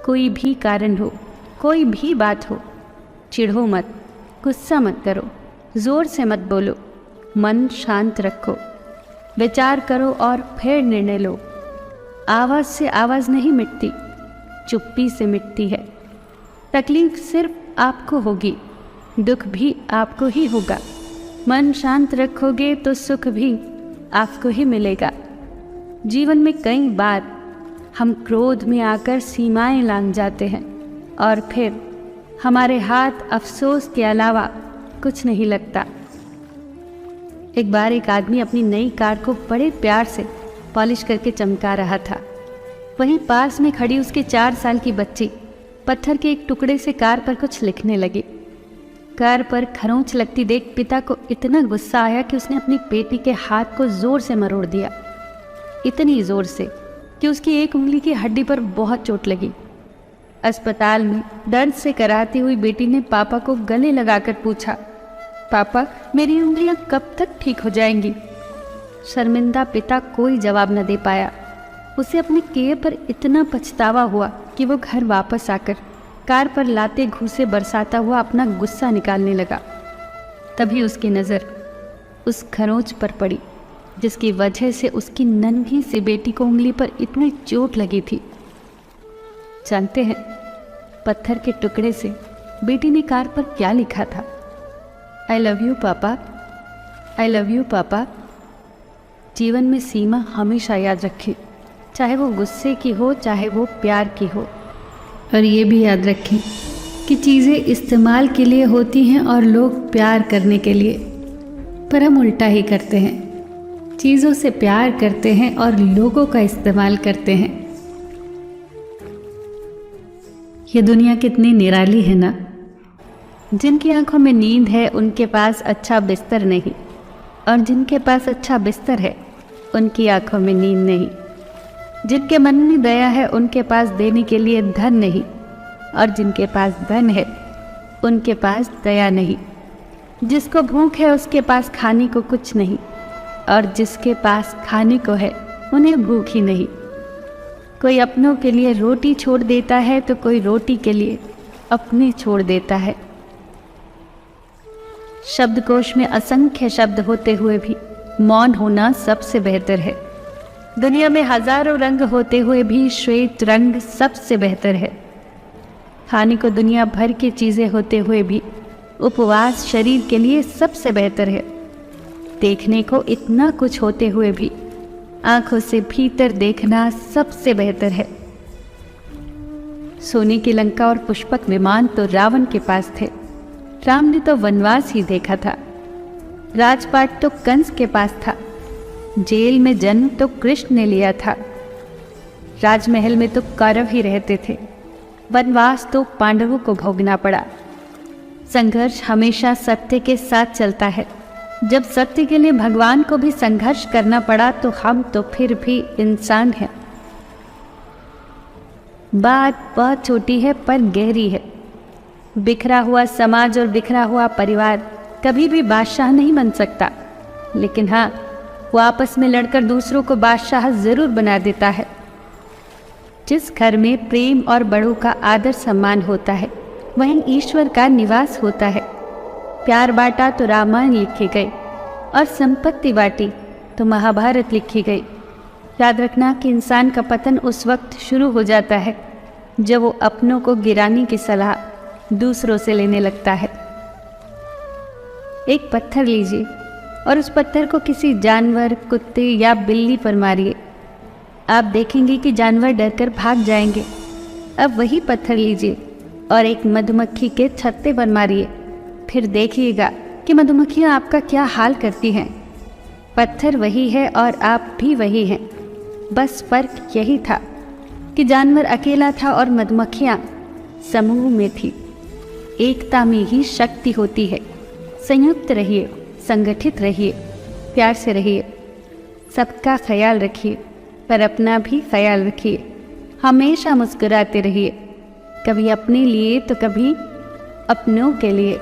कोई भी कारण हो, कोई भी बात हो, चिढ़ो मत, गुस्सा मत करो, ज़ोर से मत बोलो, मन शांत रखो, विचार करो और फिर निर्णय लो। आवाज़ से आवाज़ नहीं मिटती, चुप्पी से मिटती है। तकलीफ सिर्फ आपको होगी, दुख भी आपको ही होगा। मन शांत रखोगे तो सुख भी आपको ही मिलेगा। जीवन में कई बार हम क्रोध में आकर सीमाएं लांघ जाते हैं और फिर हमारे हाथ अफसोस के अलावा कुछ नहीं लगता। एक बार एक आदमी अपनी नई कार को बड़े प्यार से पॉलिश करके चमका रहा था। वहीं पास में खड़ी उसकी 4 साल की बच्ची पत्थर के एक टुकड़े से कार पर कुछ लिखने लगी। कार पर खरोंच लगती देख पिता को इतना गुस्सा आया कि उसने अपनी बेटी के हाथ को जोर से मरोड़ दिया। इतनी जोर से कि उसकी एक उंगली की हड्डी पर बहुत चोट लगी। अस्पताल में दर्द से कराती हुई बेटी ने पापा को गले लगाकर पूछा, पापा मेरी उंगलियां कब तक ठीक हो जाएंगी? शर्मिंदा पिता कोई जवाब न दे पाया। उसे अपने किए पर इतना पछतावा हुआ कि वो घर वापस आकर कार पर लाते घूसे बरसाता हुआ अपना गुस्सा निकालने लगा। तभी उसकी नज़र उस खरोंच पर पड़ी जिसकी वजह से उसकी नन्ही सी बेटी को उंगली पर इतनी चोट लगी थी। जानते हैं पत्थर के टुकड़े से बेटी ने कार पर क्या लिखा था? आई लव यू पापा, आई लव यू पापा। जीवन में सीमा हमेशा याद रखें, चाहे वो गुस्से की हो चाहे वो प्यार की हो। और ये भी याद रखें कि चीज़ें इस्तेमाल के लिए होती हैं और लोग प्यार करने के लिए, पर हम उल्टा ही करते हैं। चीज़ों से प्यार करते हैं और लोगों का इस्तेमाल करते हैं। ये दुनिया कितनी निराली है ना। जिनकी आंखों में नींद है उनके पास अच्छा बिस्तर नहीं, और जिनके पास अच्छा बिस्तर है उनकी आंखों में नींद नहीं। जिनके मन में दया है उनके पास देने के लिए धन नहीं, और जिनके पास धन है उनके पास दया नहीं। जिसको भूख है उसके पास खाने को कुछ नहीं, और जिसके पास खाने को है उन्हें भूख ही नहीं। कोई अपनों के लिए रोटी छोड़ देता है तो कोई रोटी के लिए अपने छोड़ देता है। शब्दकोश में असंख्य शब्द होते हुए भी मौन होना सबसे बेहतर है। दुनिया में हजारों रंग होते हुए भी श्वेत रंग सबसे बेहतर है। खाने को दुनिया भर की चीज़ें होते हुए भी उपवास शरीर के लिए सबसे बेहतर है। देखने को इतना कुछ होते हुए भी आंखों से भीतर देखना सबसे बेहतर है। सोने की लंका और पुष्पक विमान तो रावण के पास थे, राम ने तो वनवास ही देखा था। राजपाट तो कंस के पास था, जेल में जन्म तो कृष्ण ने लिया था। राजमहल में तो कौरव ही रहते थे, वनवास तो पांडवों को भोगना पड़ा। संघर्ष हमेशा सत्य के साथ चलता है। जब सत्य के लिए भगवान को भी संघर्ष करना पड़ा तो हम तो फिर भी इंसान हैं। बात बहुत छोटी है पर गहरी है। बिखरा हुआ समाज और बिखरा हुआ परिवार कभी भी बादशाह नहीं बन सकता, लेकिन हाँ, वो आपस में लड़कर दूसरों को बादशाह जरूर बना देता है। जिस घर में प्रेम और बड़ों का आदर सम्मान होता है वहीं ईश्वर का निवास होता है। प्यार बांटा तो रामायण लिखे गए, और संपत्ति बांटी तो महाभारत लिखी गई। याद रखना कि इंसान का पतन उस वक्त शुरू हो जाता है जब वो अपनों को गिराने की सलाह दूसरों से लेने लगता है। एक पत्थर लीजिए और उस पत्थर को किसी जानवर, कुत्ते या बिल्ली पर मारिए। आप देखेंगे कि जानवर डरकर भाग जाएंगे। अब वही पत्थर लीजिए और एक मधुमक्खी के छत्ते पर मारिए, फिर देखिएगा कि मधुमक्खियाँ आपका क्या हाल करती हैं। पत्थर वही है और आप भी वही हैं, बस फर्क यही था कि जानवर अकेला था और मधुमक्खियाँ समूह में थी। एकता में ही शक्ति होती है। संयुक्त रहिए, संगठित रहिए, प्यार से रहिए, सबका ख्याल रखिए पर अपना भी ख्याल रखिए। हमेशा मुस्कुराते रहिए, कभी अपने लिए तो कभी अपनों के लिए।